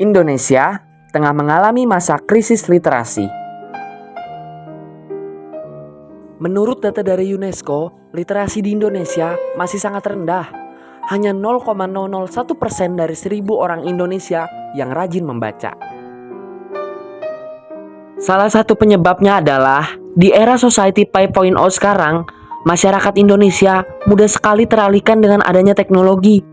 Indonesia tengah mengalami masa krisis literasi. Menurut data dari UNESCO, literasi di Indonesia masih sangat rendah. Hanya 0,001% dari 1.000 orang Indonesia yang rajin membaca. Salah satu penyebabnya adalah di era Society 5.0 sekarang, masyarakat Indonesia mudah sekali teralihkan dengan adanya teknologi.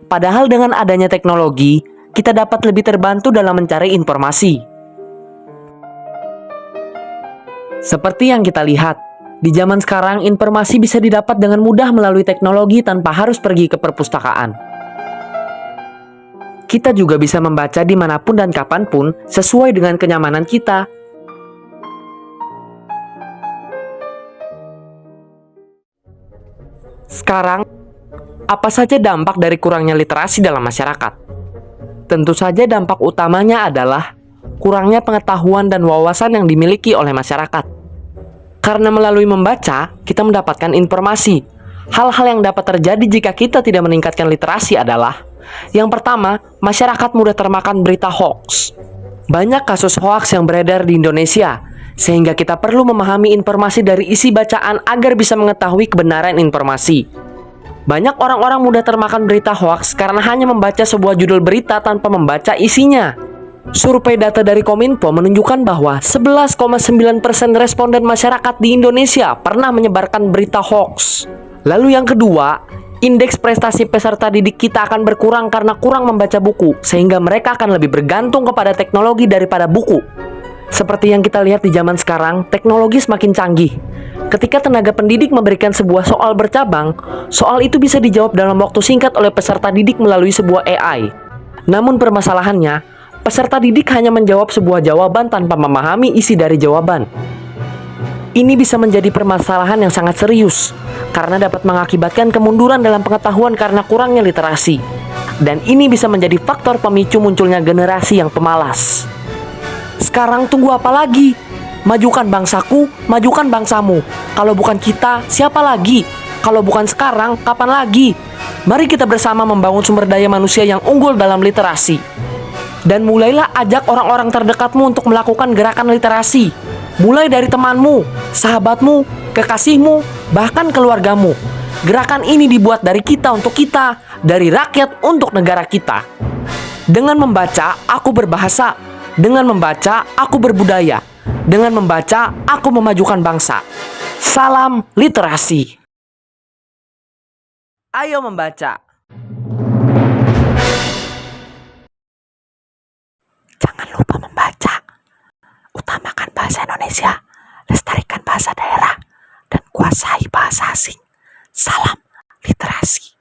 Padahal dengan adanya teknologi, kita dapat lebih terbantu dalam mencari informasi. Seperti yang kita lihat, di zaman sekarang informasi bisa didapat dengan mudah melalui teknologi tanpa harus pergi ke perpustakaan. Kita juga bisa membaca dimanapun dan kapanpun sesuai dengan kenyamanan kita. Sekarang, apa saja dampak dari kurangnya literasi dalam masyarakat? Tentu saja dampak utamanya adalah kurangnya pengetahuan dan wawasan yang dimiliki oleh masyarakat. Karena melalui membaca, kita mendapatkan informasi. Hal-hal yang dapat terjadi jika kita tidak meningkatkan literasi adalah: yang pertama, masyarakat mudah termakan berita hoax. Banyak kasus hoax yang beredar di Indonesia, sehingga kita perlu memahami informasi dari isi bacaan agar bisa mengetahui kebenaran informasi. Banyak orang-orang mudah termakan berita hoax karena hanya membaca sebuah judul berita tanpa membaca isinya. Survei data dari Kominfo menunjukkan bahwa 11,9% responden masyarakat di Indonesia pernah menyebarkan berita hoax. Lalu yang kedua, indeks prestasi peserta didik kita akan berkurang karena kurang membaca buku, sehingga mereka akan lebih bergantung kepada teknologi daripada buku. Seperti yang kita lihat di zaman sekarang, teknologi semakin canggih. Ketika tenaga pendidik memberikan sebuah soal bercabang, soal itu bisa dijawab dalam waktu singkat oleh peserta didik melalui sebuah AI. Namun permasalahannya, peserta didik hanya menjawab sebuah jawaban tanpa memahami isi dari jawaban. Ini bisa menjadi permasalahan yang sangat serius, karena dapat mengakibatkan kemunduran dalam pengetahuan karena kurangnya literasi. Dan ini bisa menjadi faktor pemicu munculnya generasi yang pemalas. Sekarang tunggu apa lagi? Majukan bangsaku, majukan bangsamu. Kalau bukan kita, siapa lagi? Kalau bukan sekarang, kapan lagi? Mari kita bersama membangun sumber daya manusia yang unggul dalam literasi. Dan mulailah ajak orang-orang terdekatmu untuk melakukan gerakan literasi. Mulai dari temanmu, sahabatmu, kekasihmu, bahkan keluargamu. Gerakan ini dibuat dari kita untuk kita, dari rakyat untuk negara kita. Dengan membaca, aku berbahasa. Dengan membaca, aku berbudaya. Dengan membaca, aku memajukan bangsa. Salam literasi. Ayo membaca. Jangan lupa membaca. Utamakan bahasa Indonesia, lestarikan bahasa daerah, dan kuasai bahasa asing. Salam literasi.